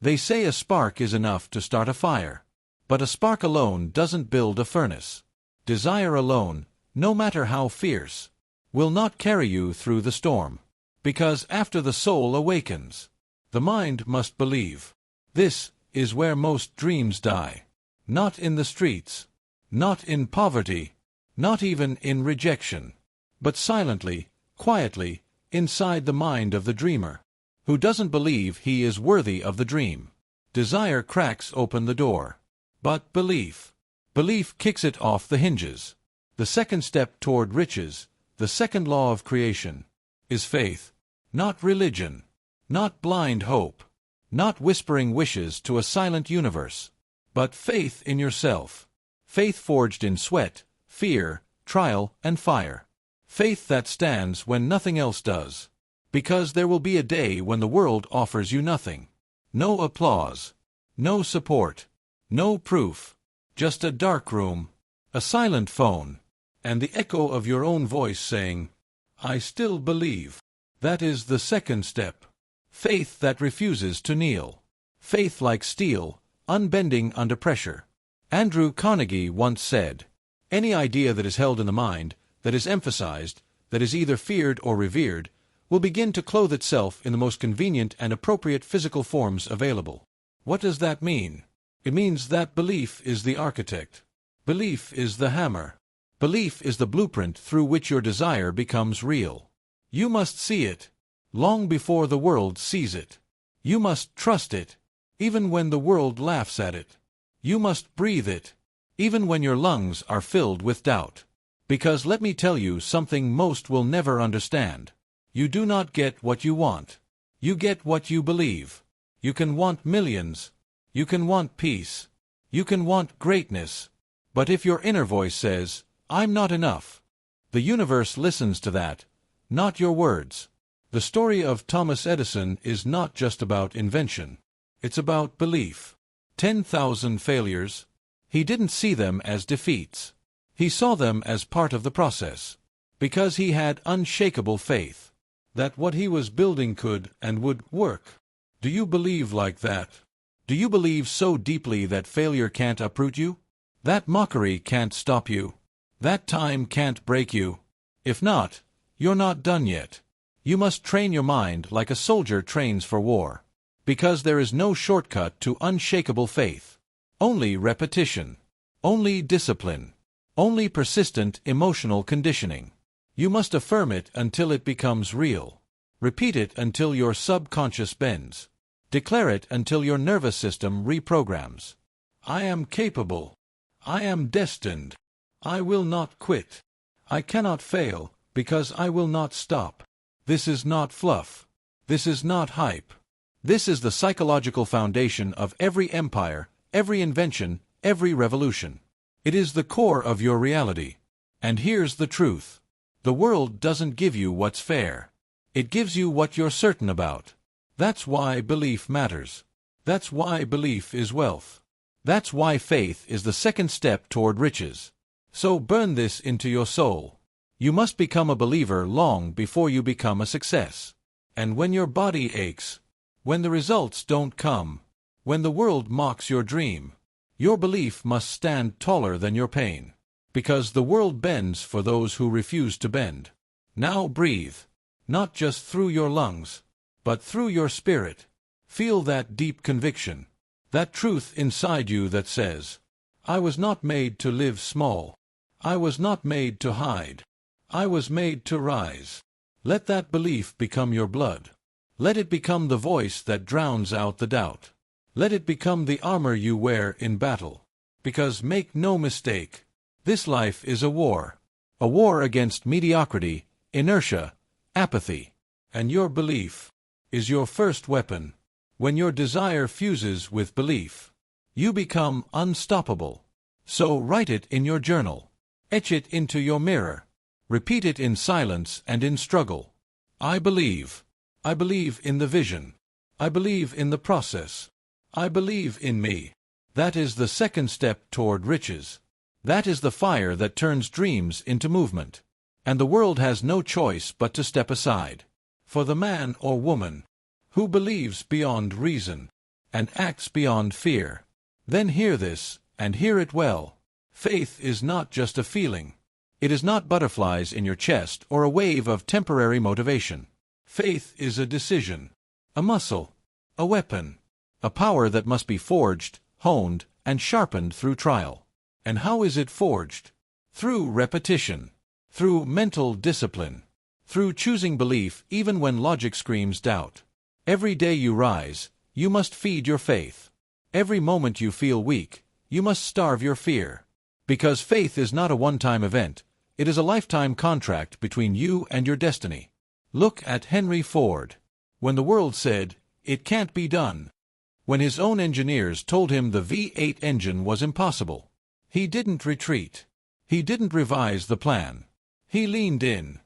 They say a spark is enough to start a fire. But a spark alone doesn't build a furnace. Desire alone, no matter how fierce, will not carry you through the storm. Because after the soul awakens, the mind must believe. This is where most dreams die. Not in the streets, not in poverty, not even in rejection, but silently, quietly, inside the mind of the dreamer, who doesn't believe he is worthy of the dream. Desire cracks open the door. But belief kicks it off the hinges. The second step toward riches, the second law of creation, is faith, not religion, not blind hope, not whispering wishes to a silent universe, but faith in yourself, faith forged in sweat, fear, trial, and fire, faith that stands when nothing else does, because there will be a day when the world offers you nothing. No applause, no support, no proof, just a dark room, a silent phone, and the echo of your own voice saying, "I still believe." That is the second step. Faith that refuses to kneel. Faith like steel, unbending under pressure. Andrew Carnegie once said, "Any idea that is held in the mind, that is emphasized, that is either feared or revered, will begin to clothe itself in the most convenient and appropriate physical forms available." What does that mean? It means that belief is the architect. Belief is the hammer. Belief is the blueprint through which your desire becomes real. You must see it, long before the world sees it. You must trust it, even when the world laughs at it. You must breathe it, even when your lungs are filled with doubt. Because let me tell you something most will never understand. You do not get what you want. You get what you believe. You can want millions. You can want peace. You can want greatness. But if your inner voice says, "I'm not enough," the universe listens to that, not your words. The story of Thomas Edison is not just about invention. It's about belief. 10,000 failures. He didn't see them as defeats. He saw them as part of the process. Because he had unshakable faith that what he was building could and would work. Do you believe like that? Do you believe so deeply that failure can't uproot you? That mockery can't stop you? That time can't break you? If not, you're not done yet. You must train your mind like a soldier trains for war. Because there is no shortcut to unshakable faith. Only repetition. Only discipline. Only persistent emotional conditioning. You must affirm it until it becomes real. Repeat it until your subconscious bends. Declare it until your nervous system reprograms. I am capable. I am destined. I will not quit. I cannot fail, because I will not stop. This is not fluff. This is not hype. This is the psychological foundation of every empire, every invention, every revolution. It is the core of your reality. And here's the truth. The world doesn't give you what's fair. It gives you what you're certain about. That's why belief matters. That's why belief is wealth. That's why faith is the second step toward riches. So burn this into your soul. You must become a believer long before you become a success. And when your body aches, when the results don't come, when the world mocks your dream, your belief must stand taller than your pain. Because the world bends for those who refuse to bend. Now breathe. Not just through your lungs, but through your spirit. Feel that deep conviction. That truth inside you that says, "I was not made to live small. I was not made to hide. I was made to rise." Let that belief become your blood. Let it become the voice that drowns out the doubt. Let it become the armor you wear in battle. Because make no mistake, this life is a war. A war against mediocrity, inertia, apathy. And your belief is your first weapon. When your desire fuses with belief, you become unstoppable. So write it in your journal. Etch it into your mirror. Repeat it in silence and in struggle. I believe. I believe in the vision. I believe in the process. I believe in me. That is the second step toward riches. That is the fire that turns dreams into movement. And the world has no choice but to step aside. For the man or woman who believes beyond reason. and acts beyond fear. Then hear this, and hear it well. Faith is not just a feeling. It is not butterflies in your chest or a wave of temporary motivation. Faith is a decision, a muscle, a weapon, a power that must be forged, honed, and sharpened through trial. And how is it forged? Through repetition, through mental discipline, through choosing belief even when logic screams doubt. Every day you rise, you must feed your faith. Every moment you feel weak, you must starve your fear. Because faith is not a one-time event, it is a lifetime contract between you and your destiny. Look at Henry Ford. When the world said, "It can't be done," when his own engineers told him the V8 engine was impossible, he didn't retreat. He didn't revise the plan. He leaned in.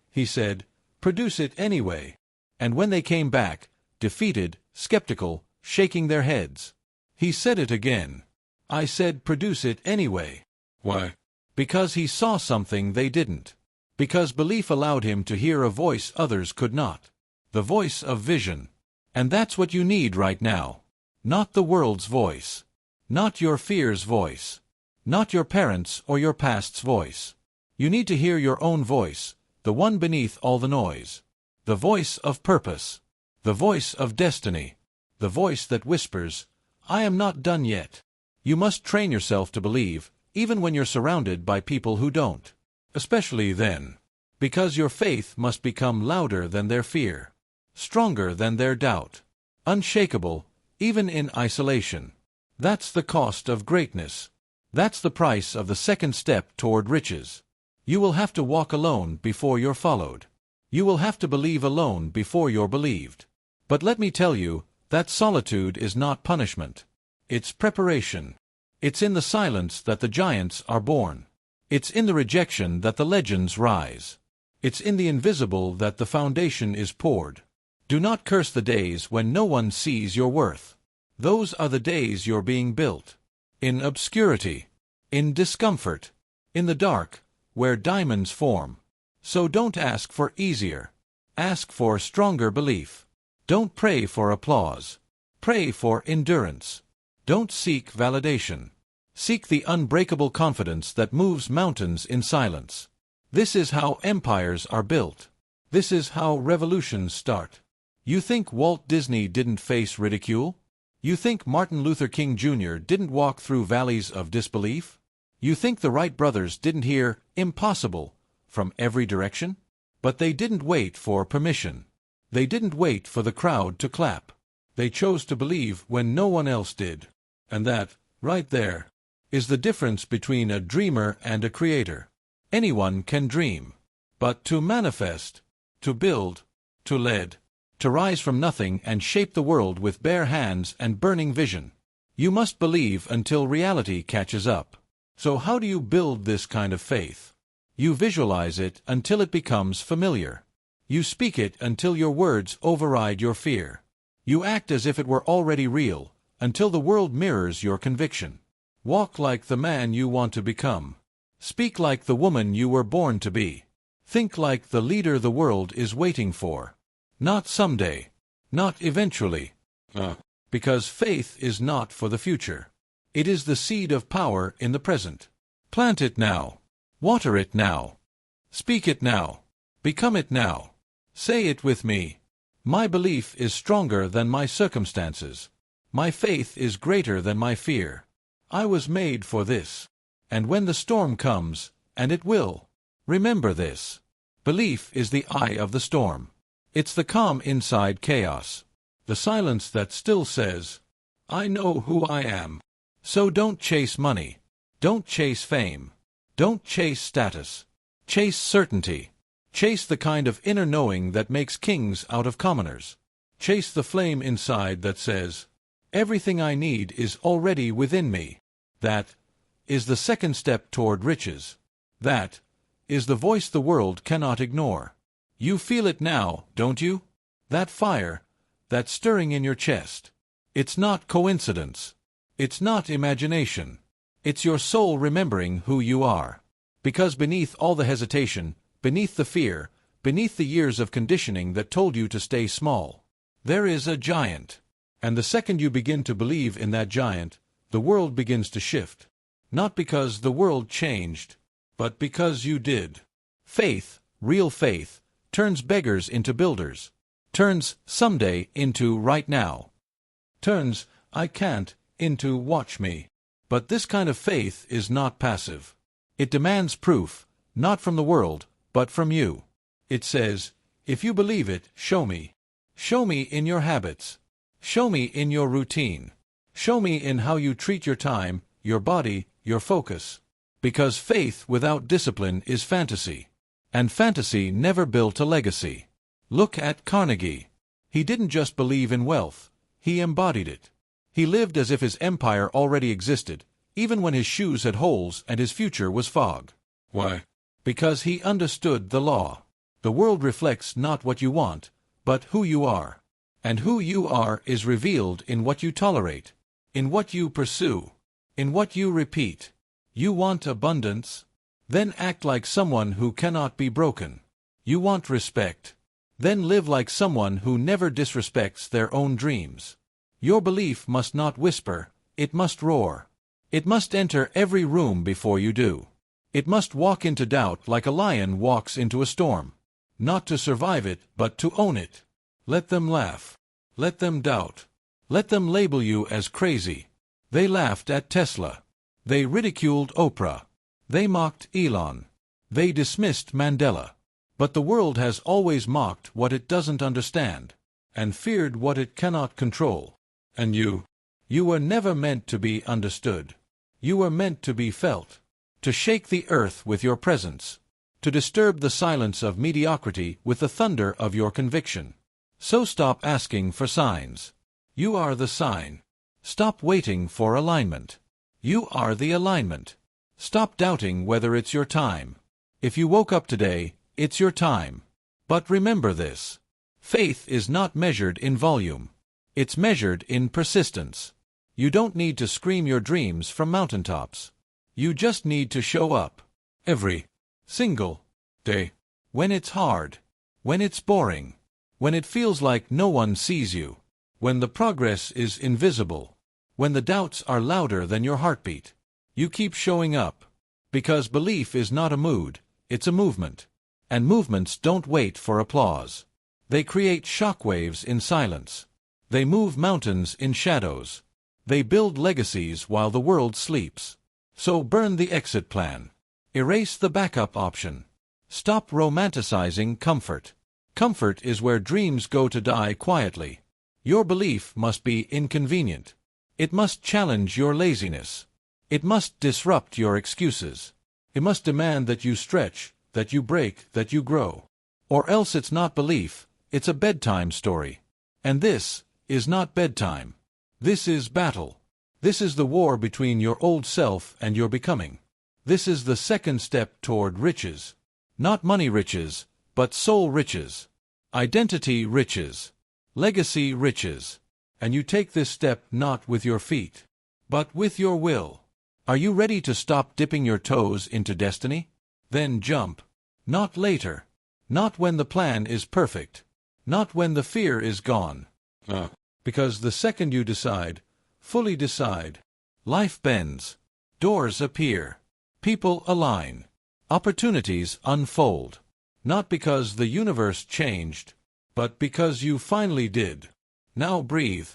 He said, "Produce it anyway." And when they came back, defeated, skeptical, shaking their heads, he said it again. "I said produce it anyway." Why? Because he saw something they didn't. Because belief allowed him to hear a voice others could not. The voice of vision. And that's what you need right now. Not the world's voice. Not your fear's voice. Not your parents' or your past's voice. You need to hear your own voice, the one beneath all the noise. The voice of purpose. The voice of destiny. The voice that whispers, "I am not done yet." You must train yourself to believe, even when you're surrounded by people who don't. Especially then. Because your faith must become louder than their fear. Stronger than their doubt. Unshakable, even in isolation. That's the cost of greatness. That's the price of the second step toward riches. You will have to walk alone before you're followed. You will have to believe alone before you're believed. But let me tell you, that solitude is not punishment. It's preparation. It's in the silence that the giants are born. It's in the rejection that the legends rise. It's in the invisible that the foundation is poured. Do not curse the days when no one sees your worth. Those are the days you're being built. In obscurity. In discomfort. In the dark, where diamonds form. So don't ask for easier. Ask for stronger belief. Don't pray for applause. Pray for endurance. Don't seek validation. Seek the unbreakable confidence that moves mountains in silence. This is how empires are built. This is how revolutions start. You think Walt Disney didn't face ridicule? You think Martin Luther King Jr. didn't walk through valleys of disbelief? You think the Wright brothers didn't hear "impossible" from every direction? But they didn't wait for permission. They didn't wait for the crowd to clap. They chose to believe when no one else did. And that, right there, is the difference between a dreamer and a creator. Anyone can dream. But to manifest, to build, to lead, to rise from nothing and shape the world with bare hands and burning vision, you must believe until reality catches up. So how do you build this kind of faith? You visualize it until it becomes familiar. You speak it until your words override your fear. You act as if it were already real, until the world mirrors your conviction. Walk like the man you want to become. Speak like the woman you were born to be. Think like the leader the world is waiting for. Not someday. Not eventually. Because faith is not for the future. It is the seed of power in the present. Plant it now. Water it now. Speak it now. Become it now. Say it with me. My belief is stronger than my circumstances. My faith is greater than my fear. I was made for this. And when the storm comes, and it will, remember this. Belief is the eye of the storm. It's the calm inside chaos. The silence that still says, "I know who I am." So don't chase money. Don't chase fame. Don't chase status. Chase certainty. Chase the kind of inner knowing that makes kings out of commoners. Chase the flame inside that says, "Everything I need is already within me." That is the second step toward riches. That is the voice the world cannot ignore. You feel it now, don't you? That fire, that stirring in your chest. It's not coincidence. It's not imagination. It's your soul remembering who you are. Because beneath all the hesitation, beneath the fear, beneath the years of conditioning that told you to stay small, there is a giant. And the second you begin to believe in that giant, the world begins to shift. Not because the world changed, but because you did. Faith, real faith, turns beggars into builders. Turns someday into right now. Turns I can't into watch me. But this kind of faith is not passive. It demands proof, not from the world, but from you. It says, if you believe it, show me. Show me in your habits. Show me in your routine. Show me in how you treat your time, your body, your focus. Because faith without discipline is fantasy. And fantasy never built a legacy. Look at Carnegie. He didn't just believe in wealth, he embodied it. He lived as if his empire already existed, even when his shoes had holes and his future was fog. Why? Because he understood the law. The world reflects not what you want, but who you are. And who you are is revealed in what you tolerate, in what you pursue, in what you repeat. You want abundance? Then act like someone who cannot be broken. You want respect? Then live like someone who never disrespects their own dreams. Your belief must not whisper, it must roar. It must enter every room before you do. It must walk into doubt like a lion walks into a storm. Not to survive it, but to own it. Let them laugh. Let them doubt. Let them label you as crazy. They laughed at Tesla. They ridiculed Oprah. They mocked Elon. They dismissed Mandela. But the world has always mocked what it doesn't understand, and feared what it cannot control. And you were never meant to be understood. You were meant to be felt, to shake the earth with your presence, to disturb the silence of mediocrity with the thunder of your conviction. So stop asking for signs. You are the sign. Stop waiting for alignment. You are the alignment. Stop doubting whether it's your time. If you woke up today, it's your time. But remember this. Faith is not measured in volume. It's measured in persistence. You don't need to scream your dreams from mountaintops. You just need to show up. Every single day. When it's hard. When it's boring. When it feels like no one sees you. When the progress is invisible. When the doubts are louder than your heartbeat. You keep showing up. Because belief is not a mood, it's a movement. And movements don't wait for applause. They create shockwaves in silence. They move mountains in shadows. They build legacies while the world sleeps. So burn the exit plan. Erase the backup option. Stop romanticizing comfort. Comfort is where dreams go to die quietly. Your belief must be inconvenient. It must challenge your laziness. It must disrupt your excuses. It must demand that you stretch, that you break, that you grow. Or else it's not belief, it's a bedtime story. And this is not bedtime. This is battle. This is the war between your old self and your becoming. This is the second step toward riches. Not money riches, but soul riches. Identity riches. Legacy riches. And you take this step not with your feet, but with your will. Are you ready to stop dipping your toes into destiny? Then jump. Not later. Not when the plan is perfect. Not when the fear is gone. Because the second you decide, fully decide, life bends. Doors appear. People align. Opportunities unfold. Not because the universe changed, but because you finally did. Now breathe.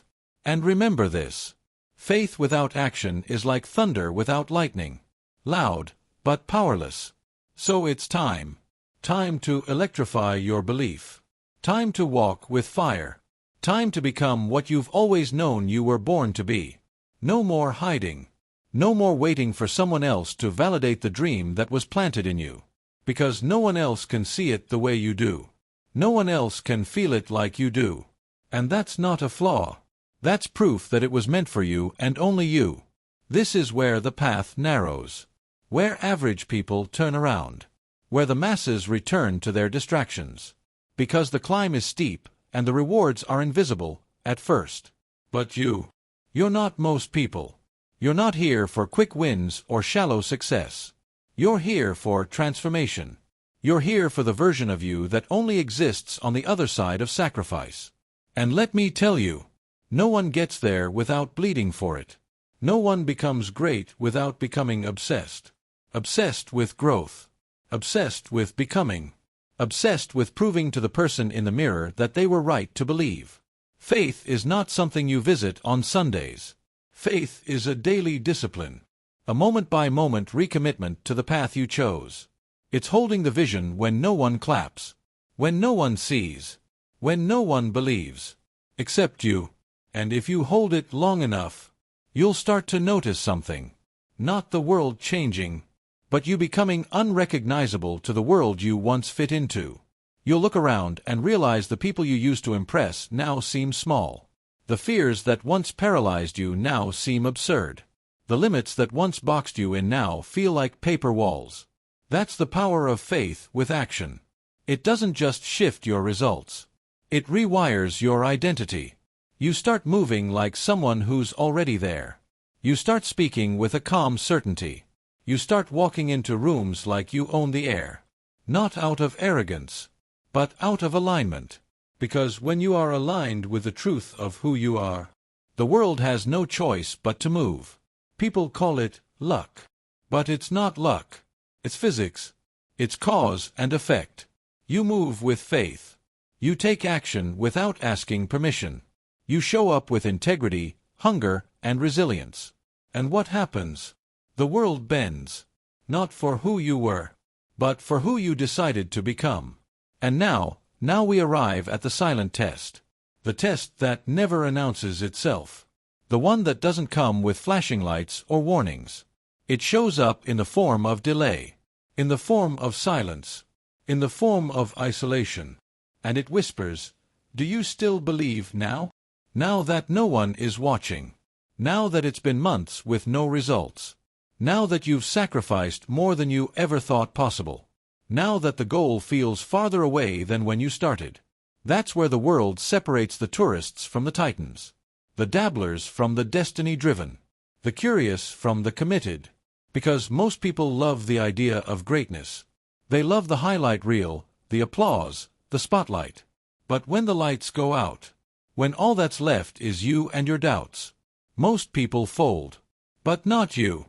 And remember this. Faith without action is like thunder without lightning. Loud, but powerless. So it's time. Time to electrify your belief. Time to walk with fire. Time to become what you've always known you were born to be. No more hiding. No more waiting for someone else to validate the dream that was planted in you. Because no one else can see it the way you do. No one else can feel it like you do. And that's not a flaw. That's proof that it was meant for you and only you. This is where the path narrows. Where average people turn around. Where the masses return to their distractions. Because the climb is steep, and the rewards are invisible, at first. But you're not most people. You're not here for quick wins or shallow success. You're here for transformation. You're here for the version of you that only exists on the other side of sacrifice. And let me tell you, No one gets there without bleeding for it. No one becomes great without becoming obsessed. Obsessed with growth. Obsessed with becoming. Obsessed with proving to the person in the mirror that they were right to believe. Faith is not something you visit on Sundays. Faith is a daily discipline. A moment-by-moment recommitment to the path you chose. It's holding the vision when no one claps. When no one sees. When no one believes. Except you. And if you hold it long enough, you'll start to notice something. Not the world changing, but you becoming unrecognizable to the world you once fit into. You'll look around and realize the people you used to impress now seem small. The fears that once paralyzed you now seem absurd. The limits that once boxed you in now feel like paper walls. That's the power of faith with action. It doesn't just shift your results. It rewires your identity. You start moving like someone who's already there. You start speaking with a calm certainty. You start walking into rooms like you own the air. Not out of arrogance, but out of alignment. Because when you are aligned with the truth of who you are, the world has no choice but to move. People call it luck. But it's not luck. It's physics. It's cause and effect. You move with faith. You take action without asking permission. You show up with integrity, hunger, and resilience. And what happens? The world bends. Not for who you were, but for who you decided to become. And now we arrive at the silent test. The test that never announces itself. The one that doesn't come with flashing lights or warnings. It shows up in the form of delay. In the form of silence. In the form of isolation. And it whispers, "Do you still believe now? Now that no one is watching. Now that it's been months with no results. Now that you've sacrificed more than you ever thought possible. Now that the goal feels farther away than when you started." That's where the world separates the tourists from the titans. The dabblers from the destiny-driven. The curious from the committed. Because most people love the idea of greatness. They love the highlight reel, the applause, the spotlight. But when the lights go out, when all that's left is you and your doubts, most people fold. But not you.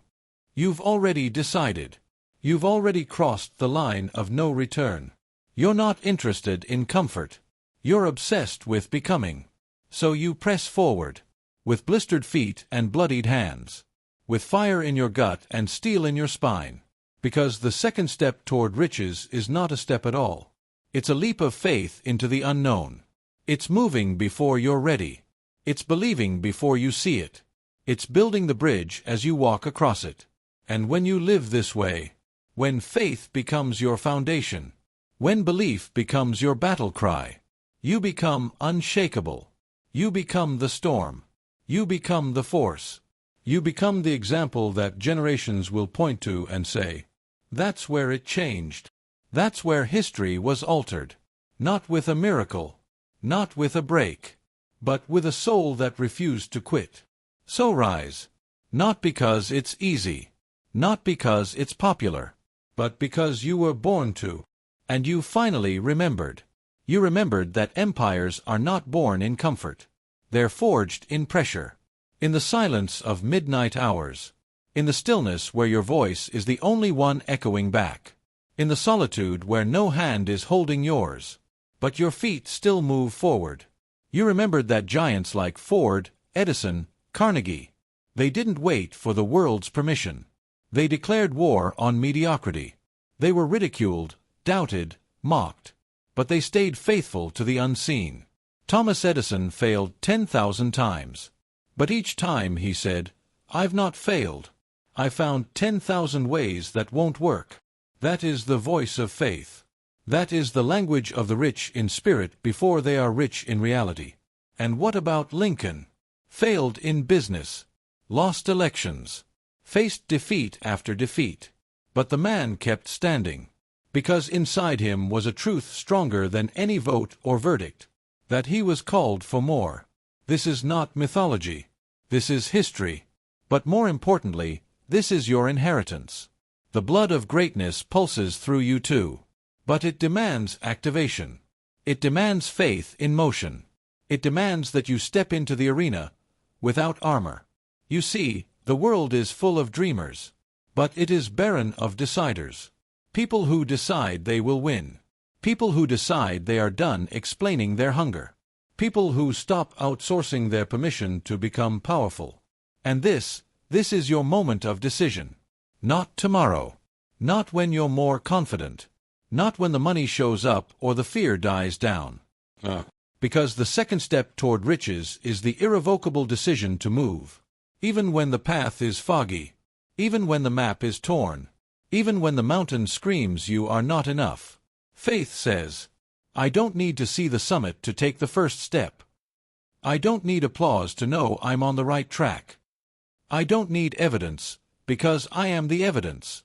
You've already decided. You've already crossed the line of no return. You're not interested in comfort. You're obsessed with becoming. So you press forward. With blistered feet and bloodied hands. With fire in your gut and steel in your spine. Because the second step toward riches is not a step at all. It's a leap of faith into the unknown. It's moving before you're ready. It's believing before you see it. It's building the bridge as you walk across it. And when you live this way, when faith becomes your foundation, when belief becomes your battle cry, you become unshakable. You become the storm. You become the force. You become the example that generations will point to and say, "That's where it changed. That's where history was altered." Not with a miracle. Not with a break. But with a soul that refused to quit. So rise. Not because it's easy. Not because it's popular. But because you were born to. And you finally remembered. You remembered that empires are not born in comfort. They're forged in pressure. In the silence of midnight hours. In the stillness where your voice is the only one echoing back. In the solitude where no hand is holding yours. But your feet still move forward. You remembered that giants like Ford, Edison, Carnegie, they didn't wait for the world's permission. They declared war on mediocrity. They were ridiculed, doubted, mocked. But they stayed faithful to the unseen. Thomas Edison failed 10,000 times. But each time he said, "I've not failed. I found 10,000 ways that won't work." That is the voice of faith. That is the language of the rich in spirit before they are rich in reality. And what about Lincoln? Failed in business. Lost elections. Faced defeat after defeat. But the man kept standing. Because inside him was a truth stronger than any vote or verdict. That he was called for more. This is not mythology. This is history. But more importantly, this is your inheritance. The blood of greatness pulses through you too. But it demands activation. It demands faith in motion. It demands that you step into the arena without armor. You see, the world is full of dreamers, but it is barren of deciders. People who decide they will win. People who decide they are done explaining their hunger. People who stop outsourcing their permission to become powerful. And this is your moment of decision. Not tomorrow. Not when you're more confident. Not when the money shows up or the fear dies down. Because the second step toward riches is the irrevocable decision to move. Even when the path is foggy. Even when the map is torn. Even when the mountain screams you are not enough. Faith says, I don't need to see the summit to take the first step. I don't need applause to know I'm on the right track. I don't need evidence, because I am the evidence.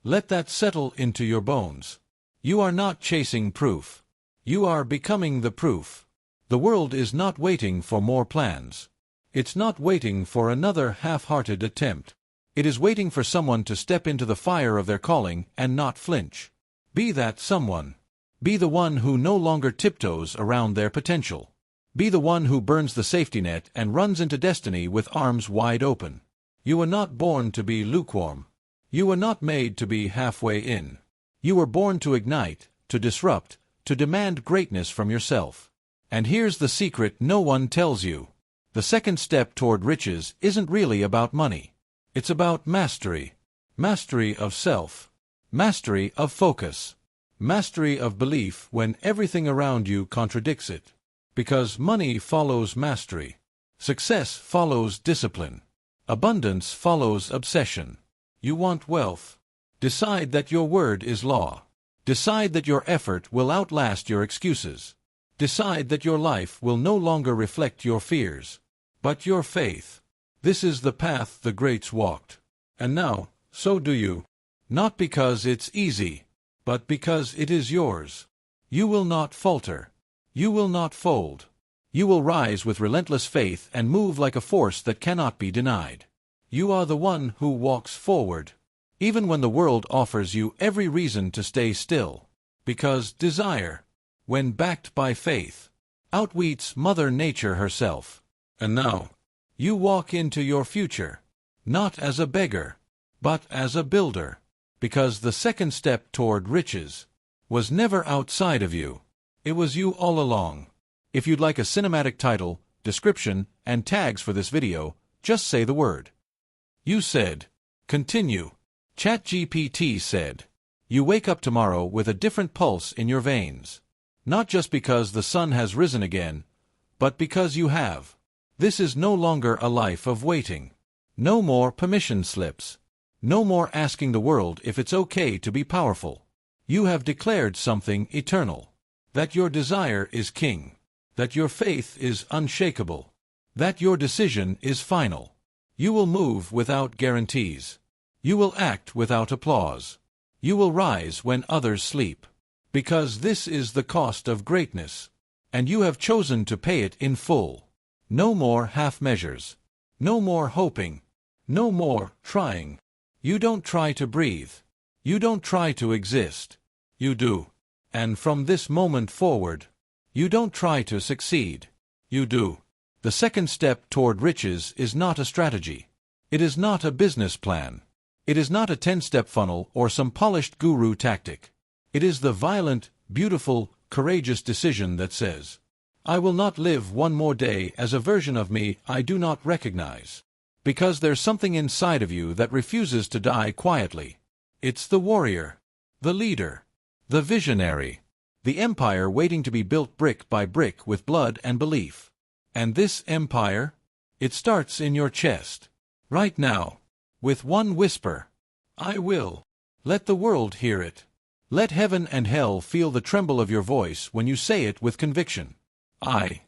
Let that settle into your bones. You are not chasing proof. You are becoming the proof. The world is not waiting for more plans. It's not waiting for another half-hearted attempt. It is waiting for someone to step into the fire of their calling and not flinch. Be that someone. Be the one who no longer tiptoes around their potential. Be the one who burns the safety net and runs into destiny with arms wide open. You were not born to be lukewarm. You were not made to be halfway in. You were born to ignite, to disrupt, to demand greatness from yourself. And here's the secret no one tells you. The second step toward riches isn't really about money. It's about mastery. Mastery of self. Mastery of focus. Mastery of belief when everything around you contradicts it. Because money follows mastery. Success follows discipline. Abundance follows obsession. You want wealth? Decide that your word is law. Decide that your effort will outlast your excuses. Decide that your life will no longer reflect your fears, but your faith. This is the path the greats walked. And now, so do you. Not because it's easy, but because it is yours. You will not falter. You will not fold. You will rise with relentless faith and move like a force that cannot be denied. You are the one who walks forward, even when the world offers you every reason to stay still. Because desire, when backed by faith, outwits Mother Nature herself. And now, you walk into your future, not as a beggar, but as a builder. Because the second step toward riches was never outside of you. It was you all along. If you'd like a cinematic title, description, and tags for this video, just say the word. You said, continue. ChatGPT said, you wake up tomorrow with a different pulse in your veins. Not just because the sun has risen again, but because you have. This is no longer a life of waiting. No more permission slips. No more asking the world if it's okay to be powerful. You have declared something eternal. That your desire is king. That your faith is unshakable. That your decision is final. You will move without guarantees. You will act without applause. You will rise when others sleep. Because this is the cost of greatness. And you have chosen to pay it in full. No more half measures. No more hoping. No more trying. You don't try to breathe. You don't try to exist. You do. And from this moment forward, you don't try to succeed. You do. The second step toward riches is not a strategy. It is not a business plan. It is not a 10-step funnel or some polished guru tactic. It is the violent, beautiful, courageous decision that says, I will not live one more day as a version of me I do not recognize. Because there's something inside of you that refuses to die quietly. It's the warrior, the leader, the visionary, the empire waiting to be built brick by brick with blood and belief. And this empire? It starts in your chest. Right now. With one whisper. I will. Let the world hear it. Let heaven and hell feel the tremble of your voice when you say it with conviction. I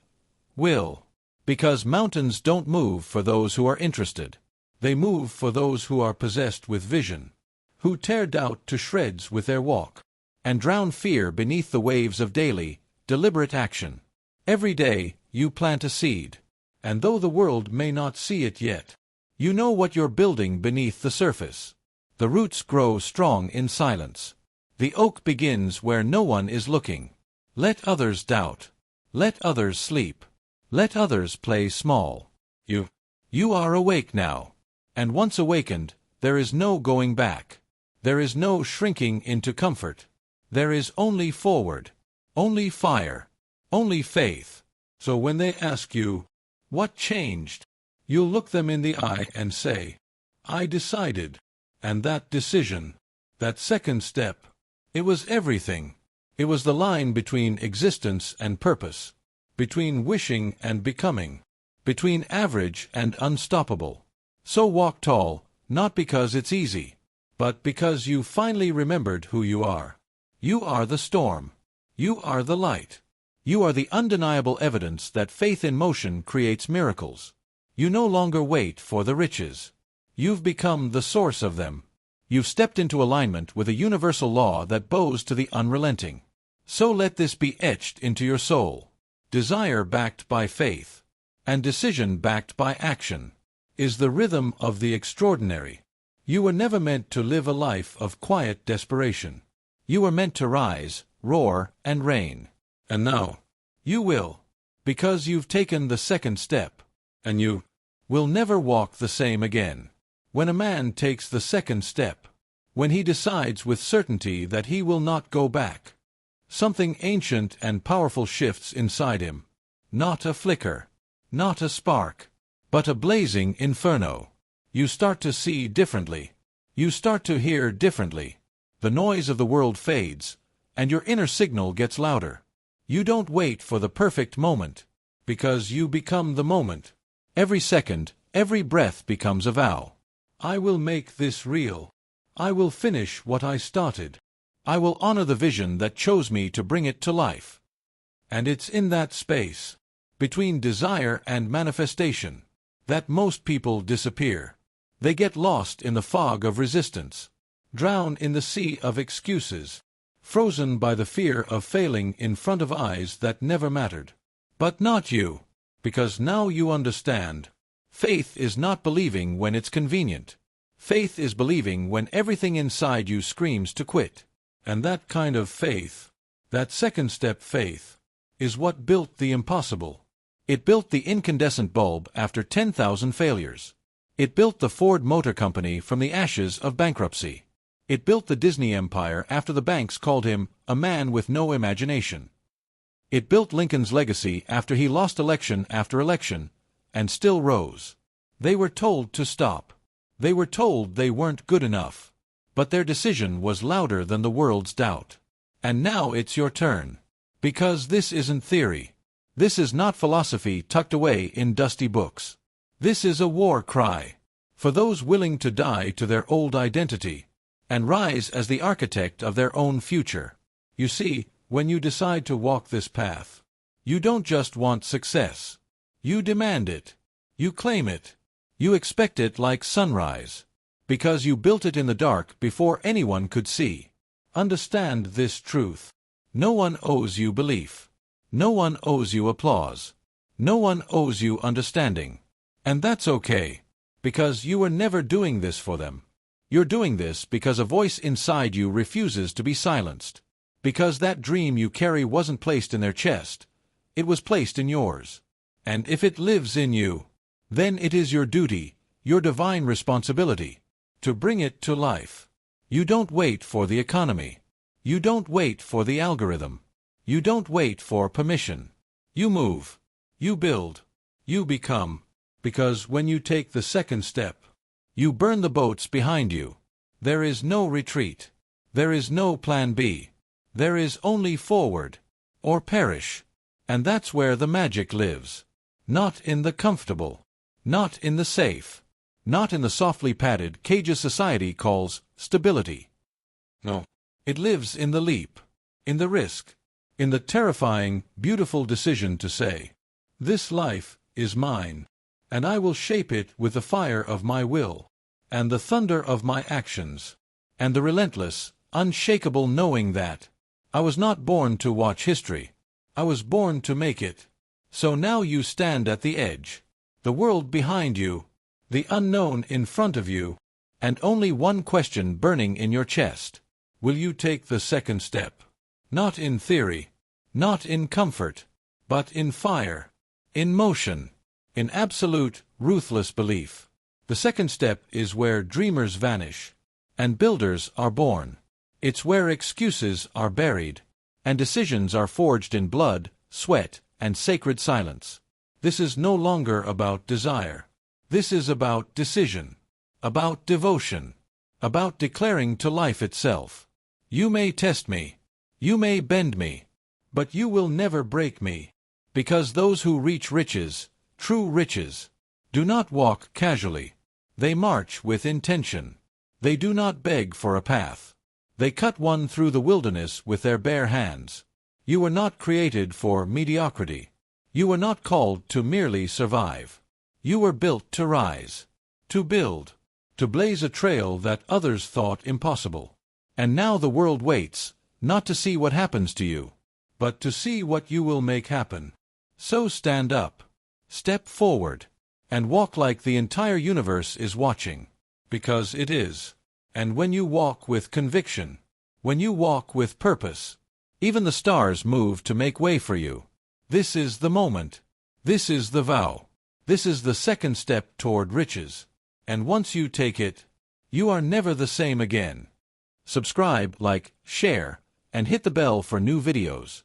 will. Because mountains don't move for those who are interested. They move for those who are possessed with vision. Who tear doubt to shreds with their walk. And drown fear beneath the waves of daily, deliberate action. Every day, you plant a seed. And though the world may not see it yet, you know what you're building beneath the surface. The roots grow strong in silence. The oak begins where no one is looking. Let others doubt. Let others sleep. Let others play small. You are awake now. And once awakened, there is no going back. There is no shrinking into comfort. There is only forward. Only fire. Only faith. So when they ask you, what changed? You'll look them in the eye and say, I decided. And that decision, that second step, it was everything. It was the line between existence and purpose, between wishing and becoming, between average and unstoppable. So walk tall, not because it's easy, but because you finally remembered who you are. You are the storm. You are the light. You are the undeniable evidence that faith in motion creates miracles. You no longer wait for the riches. You've become the source of them. You've stepped into alignment with a universal law that bows to the unrelenting. So let this be etched into your soul. Desire backed by faith, and decision backed by action, is the rhythm of the extraordinary. You were never meant to live a life of quiet desperation. You were meant to rise, roar, and reign. And now, you will, because you've taken the second step, and you will never walk the same again. When a man takes the second step, when he decides with certainty that he will not go back, something ancient and powerful shifts inside him. Not a flicker, not a spark, but a blazing inferno. You start to see differently. You start to hear differently. The noise of the world fades, and your inner signal gets louder. You don't wait for the perfect moment, because you become the moment. Every second, every breath becomes a vow. I will make this real. I will finish what I started. I will honor the vision that chose me to bring it to life. And it's in that space, between desire and manifestation, that most people disappear. They get lost in the fog of resistance, drown in the sea of excuses, frozen by the fear of failing in front of eyes that never mattered. But not you, because now you understand. Faith is not believing when it's convenient. Faith is believing when everything inside you screams to quit. And that kind of faith, that second step faith, is what built the impossible. It built the incandescent bulb after 10,000 failures. It built the Ford Motor Company from the ashes of bankruptcy. It built the Disney empire after the banks called him a man with no imagination. It built Lincoln's legacy after he lost election after election, and still rose. They were told to stop. They were told they weren't good enough. But their decision was louder than the world's doubt. And now it's your turn. Because this isn't theory. This is not philosophy tucked away in dusty books. This is a war cry. For those willing to die to their old identity, and rise as the architect of their own future. You see, when you decide to walk this path, you don't just want success. You demand it. You claim it. You expect it like sunrise. Because you built it in the dark before anyone could see. Understand this truth. No one owes you belief. No one owes you applause. No one owes you understanding. And that's okay, because you were never doing this for them. You're doing this because a voice inside you refuses to be silenced. Because that dream you carry wasn't placed in their chest. It was placed in yours. And if it lives in you, then it is your duty, your divine responsibility, to bring it to life. You don't wait for the economy. You don't wait for the algorithm. You don't wait for permission. You move. You build. You become. Because when you take the second step, you burn the boats behind you. There is no retreat. There is no plan B. There is only forward, or perish. And that's where the magic lives. Not in the comfortable. Not in the safe. Not in the softly padded cages society calls stability. No. It lives in the leap, in the risk, in the terrifying, beautiful decision to say, this life is mine, and I will shape it with the fire of my will, and the thunder of my actions, and the relentless, unshakable knowing that I was not born to watch history. I was born to make it. So now you stand at the edge, the world behind you, the unknown in front of you, and only one question burning in your chest. Will you take the second step? Not in theory, not in comfort, but in fire. in motion, in absolute, ruthless belief. The second step is where dreamers vanish, and builders are born. It's where excuses are buried, and decisions are forged in blood, sweat, and sacred silence. This is no longer about desire. This is about decision, about devotion, about declaring to life itself, "You may test me, you may bend me, but you will never break me." Because those who reach riches, true riches, do not walk casually. They march with intention. They do not beg for a path. They cut one through the wilderness with their bare hands. You were not created for mediocrity. You were not called to merely survive. You were built to rise, to build, to blaze a trail that others thought impossible. And now the world waits, not to see what happens to you, but to see what you will make happen. So stand up, step forward, and walk like the entire universe is watching, because it is. And when you walk with conviction, when you walk with purpose, even the stars move to make way for you. This is the moment. This is the vow. This is the second step toward riches. And once you take it, you are never the same again. Subscribe, like, share, and hit the bell for new videos.